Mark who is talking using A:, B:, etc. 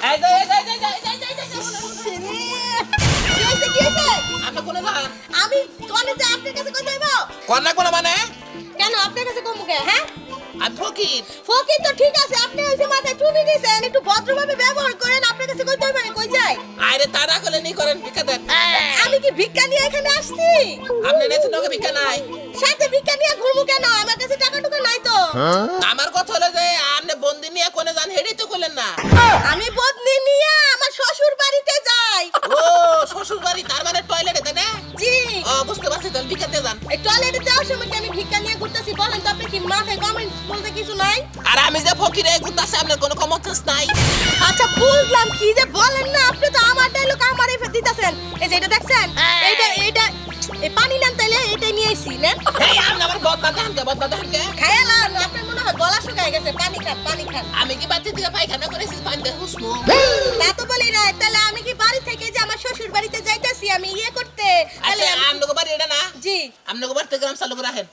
A: এই যে
B: কি হইছে
A: আপনি কোনে যান?
B: আমি কোনে যে আপনার কাছে কই যাইবো
A: কোন মানে
B: কেন আপনার কাছে কম কে হ্যাঁ
A: আমি ফকির।
B: ফকির তো ঠিক আছে আপনি হইছে মাথায় টুপি দিছেন একটু ভদ্রভাবে ব্যবহার করেন আপনার কাছে কই যাইবো কই যাই
A: আরে তারা কলে নি করেন ভিক্ষা দেন।
B: আমি কি ভিক্ষা নিয়ে এখানে আসছি
A: আপনি নেছেন তোকে ভিক্ষা নাই।
B: সাথে ভিক্ষা নিয়ে ঘুরবো কেন আমার কাছে টাকা টুকা নাই তো
A: আমার কথা হলো যে আপনি বন্দি নিয়ে কোনে যান হেডেই তো কইলেন না।
B: আমি বদলি নিয়ে আমার শ্বশুর বাড়িতে যাই
A: ও শ্বশুর বাড়ি তার মানে টয়লেটে দেন?
B: জি
A: ও বুঝতে পারছি তাহলে ভিক্ষাতে যান।
B: এই টয়লেটে যাওয়ার সময় কি আমি ভিক্ষা নিয়ে ঘুরতেছি বলেন তো আপনি কি মাথায় কমেন্ট বলতে কিছু নাই
A: আর আমি যে ফকির এই গুতাছে আপনার কোনো কমন সেন্স নাই।
B: আচ্ছা বুঝলাম কি যে বলেন না আপনি তো আমার ডায়লগ আমারই দিতেছেন এই যে এটা দেখছেন এইটা এই পানি নেন তাইলে এটাই নিয়ে আইছি নেন
A: এই আপনি আমার বদনা দেন কে?
B: খায়ালাম আপনার মনে হয় গলা শুকায় গেছে পানি খান
A: আমি কি বাচ্চা থেকে পায়খানা করেছি পানি দিয়ে হুসমু?
B: তা তো বলি না তাহলে আমি কি বাড়ি থেকে যে আমার শ্বশুর বাড়িতে যাইতাছি আমি ইয়ে করতে তাহলে
A: আচ্ছা আমনগো বাড়ি এটা না?
B: জি
A: আমনগো বাড়িতে গ্রাম চালু করে রাখেন।